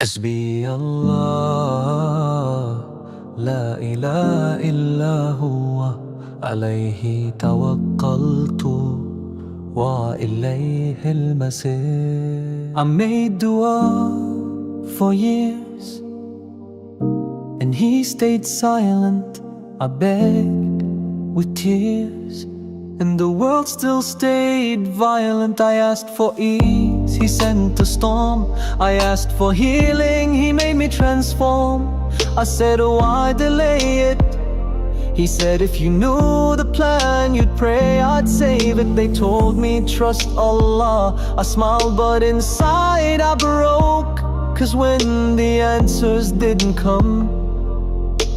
حسبي الله لا إله إلا هو عليه توكلت وإليه المصير. I made dua for years and he stayed silent. I begged with tears and the world still stayed violent. I asked for ease, he sent a storm. I asked for healing, he made me transform. I said, why delay it? He said, if you knew the plan, you'd pray I'd save it. They told me, trust Allah. I smiled, but inside I broke. Cause when the answers didn't come,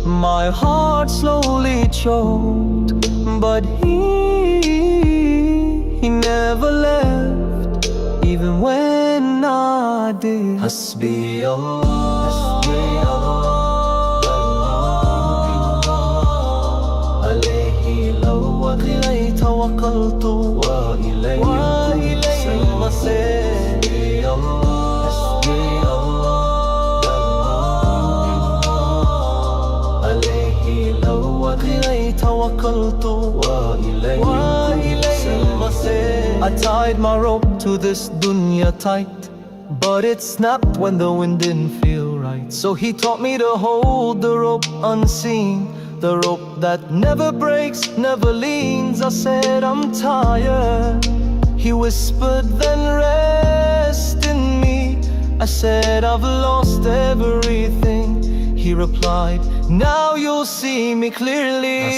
my heart slowly choked. But he never left, even when I did. Hasbi Allah, alayhi lawaqilayhi tawakkaltu wa ilayhi al-masir. I tied my rope to this dunya tight, but it snapped when the wind didn't feel right. So he taught me to hold the rope unseen, the rope that never breaks, never leans. I said, I'm tired. He whispered, then rest in me. I said, I've lost everything. He replied, now you'll see me clearly.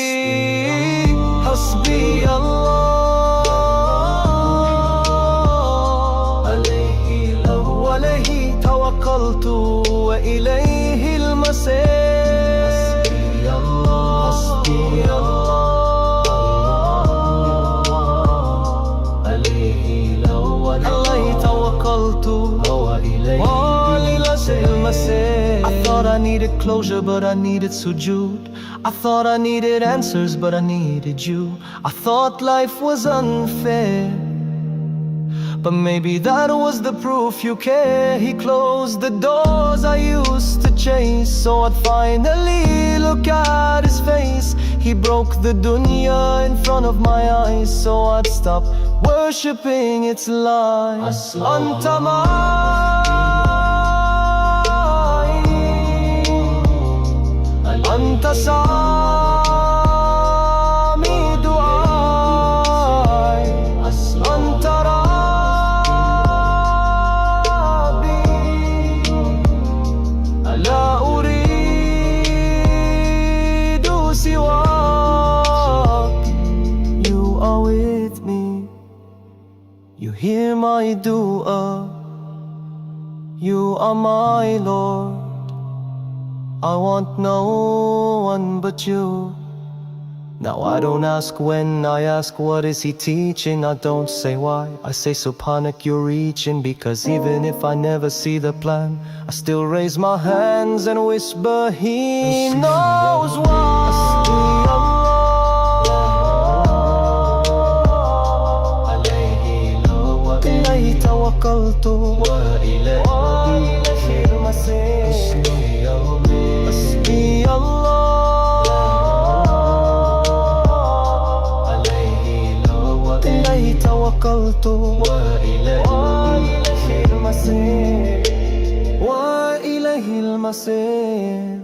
Hasbi Allah, alayhi tawakkaltu wa ilayhi al-masir. Hasbi Allah, alayhi tawakkaltu wa ilayhi al-masir. I thought I needed closure, but I needed sujood. I thought I needed answers, but I needed you. I thought life was unfair, but maybe that was the proof you care. He closed the doors I used to chase, so I'd finally look at his face. He broke the dunya in front of my eyes, so I'd stop worshipping its lies. أنت سامي دعائي، أنت ربي، لا أريد سواك. You are with me, you hear my dua, you are my Lord. I want no one but you. Now I don't ask when, I ask what is he teaching. I don't say why, I say Subhanak, you're reaching. Because even if I never see the plan, I still raise my hands and whisper, he knows why. Alayhi tawakkaltu wa ilayhi al-masir. توكلت وإليه المصير، وإليه المصير،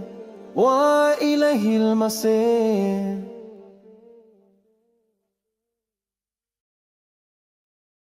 وإليه المصير.